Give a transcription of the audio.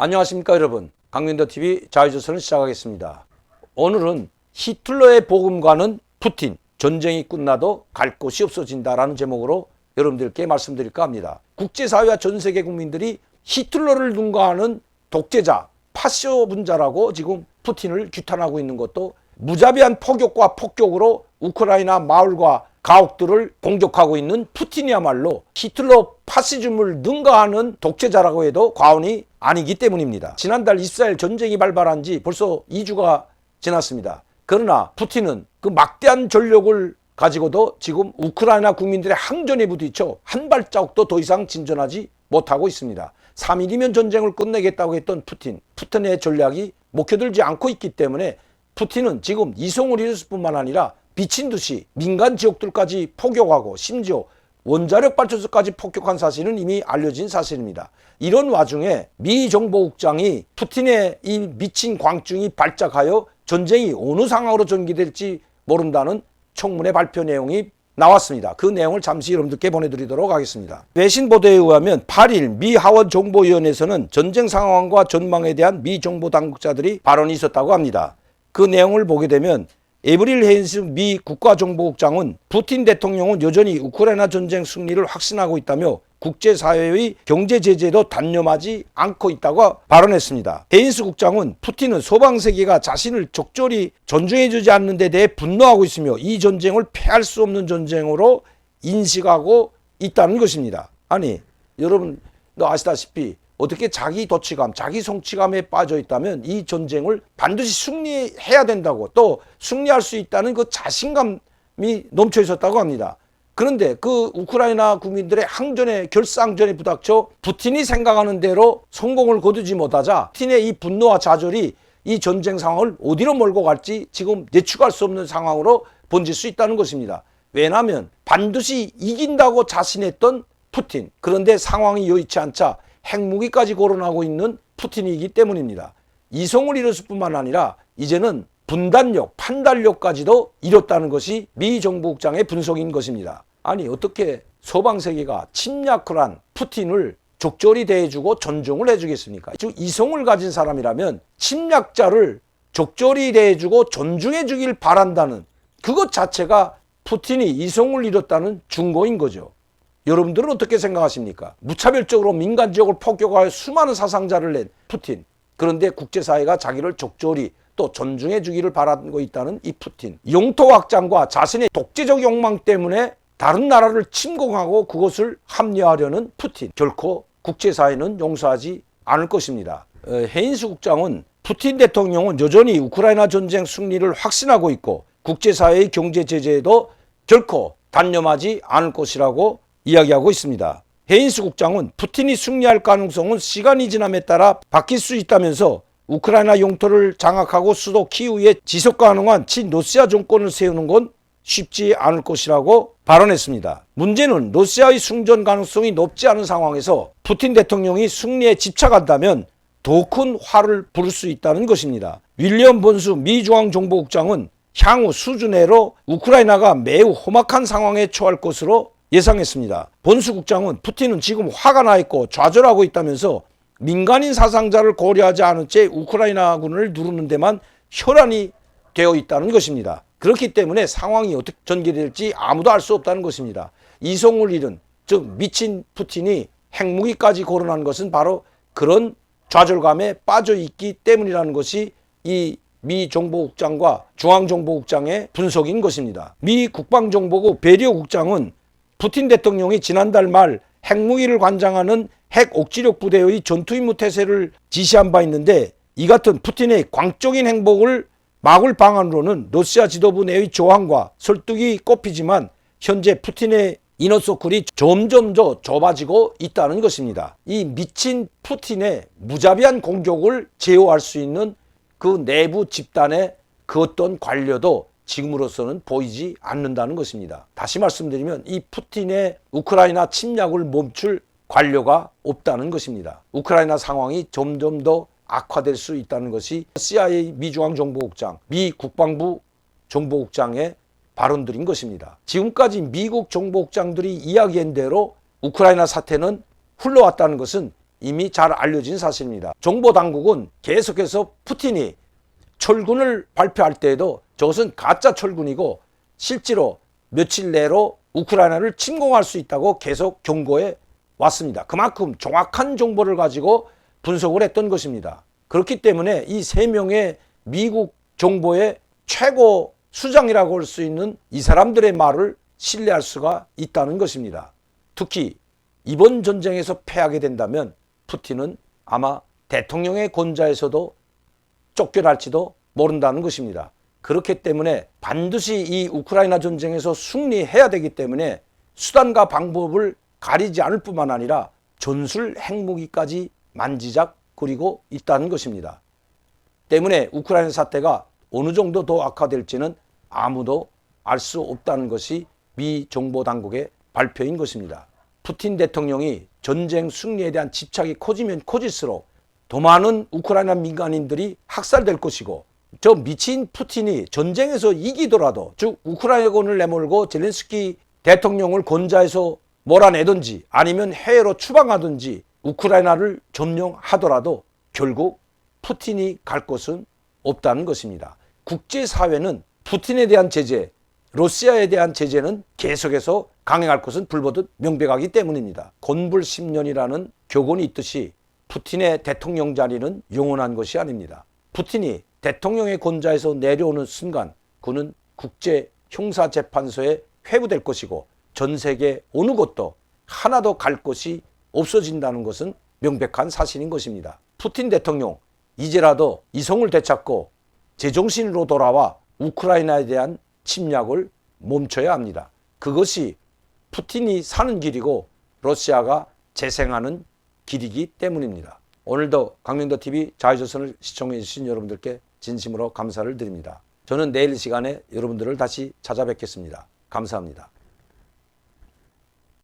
안녕하십니까 여러분. 강민도TV 자유조선을 시작하겠습니다. 오늘은 히틀러의 복음과는 푸틴, 전쟁이 끝나도 갈 곳이 없어진다라는 제목으로 여러분들께 말씀드릴까 합니다. 국제사회와 전세계 국민들이 히틀러를 능가하는 독재자, 파쇼 분자라고 지금 푸틴을 규탄하고 있는 것도 무자비한 포격과 폭격으로 우크라이나 마을과 가옥들을 공격하고 있는 푸틴이야말로 히틀러 파시즘을 능가하는 독재자라고 해도 과언이 아니기 때문입니다. 지난달 이스라엘 전쟁이 발발한 지 벌써 2주가 지났습니다. 그러나 푸틴은 그 막대한 전력을 가지고도 지금 우크라이나 국민들의 항전에 부딪혀 한 발자국도 더 이상 진전하지 못하고 있습니다. 3일이면 전쟁을 끝내겠다고 했던 푸틴의 전략이 먹혀들지 않고 있기 때문에 푸틴은 지금 이송을 이뤘을 뿐만 아니라 미친 듯이 민간 지역들까지 포격하고 심지어 원자력 발전소까지 폭격한 사실은 이미 알려진 사실입니다. 이런 와중에 미 정보국장이 푸틴의 이 미친 광증이 발작하여 전쟁이 어느 상황으로 전개될지 모른다는 청문회 발표 내용이 나왔습니다. 그 내용을 잠시 여러분들께 보내드리도록 하겠습니다. 외신 보도에 의하면 8일 미 하원 정보위원회에서는 전쟁 상황과 전망에 대한 미 정보 당국자들이 발언이 있었다고 합니다. 그 내용을 보게 되면 에브릴 헤인스 미 국가정보국장은 푸틴 대통령은 여전히 우크라이나 전쟁 승리를 확신하고 있다며 국제사회의 경제 제재도 단념하지 않고 있다고 발언했습니다. 헤인스 국장은 푸틴은 서방세계가 자신을 적절히 존중해주지 않는 데 대해 분노하고 있으며 이 전쟁을 패할 수 없는 전쟁으로 인식하고 있다는 것입니다. 아니 여러분도 아시다시피 어떻게 자기 도취감, 자기 성취감에 빠져 있다면 이 전쟁을 반드시 승리해야 된다고 또 승리할 수 있다는 그 자신감이 넘쳐 있었다고 합니다. 그런데 그 우크라이나 국민들의 항전의 결쌍전에 부닥쳐 푸틴이 생각하는 대로 성공을 거두지 못하자 푸틴의 이 분노와 좌절이 이 전쟁 상황을 어디로 몰고 갈지 지금 예측할 수 없는 상황으로 번질 수 있다는 것입니다. 왜냐하면 반드시 이긴다고 자신했던 푸틴, 그런데 상황이 여의치 않자 핵무기까지 거론하고 있는 푸틴이기 때문입니다. 이송을 이뤘을 뿐만 아니라 이제는 분단력, 판단력까지도 이뤘다는 것이 미 정보국장의 분석인 것입니다. 아니 어떻게 서방세계가 침략을 한 푸틴을 적절히 대해주고 존중을 해주겠습니까? 즉 이성을 가진 사람이라면 침략자를 적절히 대해주고 존중해주길 바란다는 그것 자체가 푸틴이 이성을 이뤘다는 증거인 거죠. 여러분들은 어떻게 생각하십니까? 무차별적으로 민간 지역을 폭격하여 수많은 사상자를 낸 푸틴. 그런데 국제사회가 자기를 적절히 또 존중해 주기를 바라고 있다는 이 푸틴. 영토 확장과 자신의 독재적 욕망 때문에 다른 나라를 침공하고 그것을 합리화하려는 푸틴. 결코 국제사회는 용서하지 않을 것입니다. 헤인스 국장은 푸틴 대통령은 여전히 우크라이나 전쟁 승리를 확신하고 있고 국제사회의 경제 제재에도 결코 단념하지 않을 것이라고 이야기하고 있습니다. 헤인스 국장은 푸틴이 승리할 가능성은 시간이 지남에 따라 바뀔 수 있다면서 우크라이나 영토를 장악하고 수도 키이우에 지속 가능한 친러시아 정권을 세우는 건 쉽지 않을 것이라고 발언했습니다. 문제는 러시아의 승전 가능성이 높지 않은 상황에서 푸틴 대통령이 승리에 집착한다면 더 큰 화를 부를 수 있다는 것입니다. 윌리엄 번수 미 중앙정보국장은 향후 수주 내로 우크라이나가 매우 험악한 상황에 처할 것으로 예상했습니다. 번수 국장은 푸틴은 지금 화가 나 있고 좌절하고 있다면서 민간인 사상자를 고려하지 않은 채 우크라이나군을 누르는 데만 혈안이 되어 있다는 것입니다. 그렇기 때문에 상황이 어떻게 전개될지 아무도 알 수 없다는 것입니다. 이성을 잃은 즉 미친 푸틴이 핵무기까지 거론한 것은 바로 그런 좌절감에 빠져 있기 때문이라는 것이 이 미 정보국장과 중앙정보국장의 분석인 것입니다. 미 국방정보국 베리어 국장은 푸틴 대통령이 지난달 말 핵무기를 관장하는 핵 억지력 부대의 전투임무 태세를 지시한 바 있는데 이 같은 푸틴의 광적인 행복을 막을 방안으로는 러시아 지도부 내의 저항과 설득이 꼽히지만 현재 푸틴의 이너서클이 점점 더 좁아지고 있다는 것입니다. 이 미친 푸틴의 무자비한 공격을 제어할 수 있는 그 내부 집단의 그 어떤 관료도 지금으로서는 보이지 않는다는 것입니다. 다시 말씀드리면 이 푸틴의 우크라이나 침략을 멈출 관료가 없다는 것입니다. 우크라이나 상황이 점점 더 악화될 수 있다는 것이 CIA 미 중앙정보국장, 미 국방부 정보국장의 발언들인 것입니다. 지금까지 미국 정보국장들이 이야기한 대로 우크라이나 사태는 흘러왔다는 것은 이미 잘 알려진 사실입니다. 정보당국은 계속해서 푸틴이 철군을 발표할 때에도 저것은 가짜 철군이고 실제로 며칠 내로 우크라이나를 침공할 수 있다고 계속 경고해 왔습니다. 그만큼 정확한 정보를 가지고 분석을 했던 것입니다. 그렇기 때문에 이 세 명의 미국 정보의 최고 수장이라고 할 수 있는 이 사람들의 말을 신뢰할 수가 있다는 것입니다. 특히 이번 전쟁에서 패하게 된다면 푸틴은 아마 대통령의 권좌에서도 쫓겨날지도 모른다는 것입니다. 그렇기 때문에 반드시 이 우크라이나 전쟁에서 승리해야 되기 때문에 수단과 방법을 가리지 않을 뿐만 아니라 전술 핵무기까지 만지작거리고 있다는 것입니다. 때문에 우크라이나 사태가 어느 정도 더 악화될지는 아무도 알 수 없다는 것이 미 정보당국의 발표인 것입니다. 푸틴 대통령이 전쟁 승리에 대한 집착이 커지면 커질수록 더 많은 우크라이나 민간인들이 학살될 것이고 저 미친 푸틴이 전쟁에서 이기더라도 즉 우크라이나군을 내몰고 젤렌스키 대통령을 권좌에서 몰아내든지 아니면 해외로 추방하든지 우크라이나를 점령하더라도 결국 푸틴이 갈 곳은 없다는 것입니다. 국제사회는 푸틴에 대한 제재, 러시아에 대한 제재는 계속해서 강행할 것은 불보듯 명백하기 때문입니다. 건불 10년이라는 교훈이 있듯이 푸틴의 대통령 자리는 영원한 것이 아닙니다. 푸틴이 대통령의 권좌에서 내려오는 순간 그는 국제형사재판소에 회부될 것이고 전 세계 어느 곳도 하나도 갈 곳이 없어진다는 것은 명백한 사실인 것입니다. 푸틴 대통령 이제라도 이성을 되찾고 제정신으로 돌아와 우크라이나에 대한 침략을 멈춰야 합니다. 그것이 푸틴이 사는 길이고 러시아가 재생하는 길이기 때문입니다. 오늘도 강명도TV 자유조선을 시청해 주신 여러분들께 진심으로 감사를 드립니다. 저는 내일 시간에 여러분들을 다시 찾아뵙겠습니다. 감사합니다.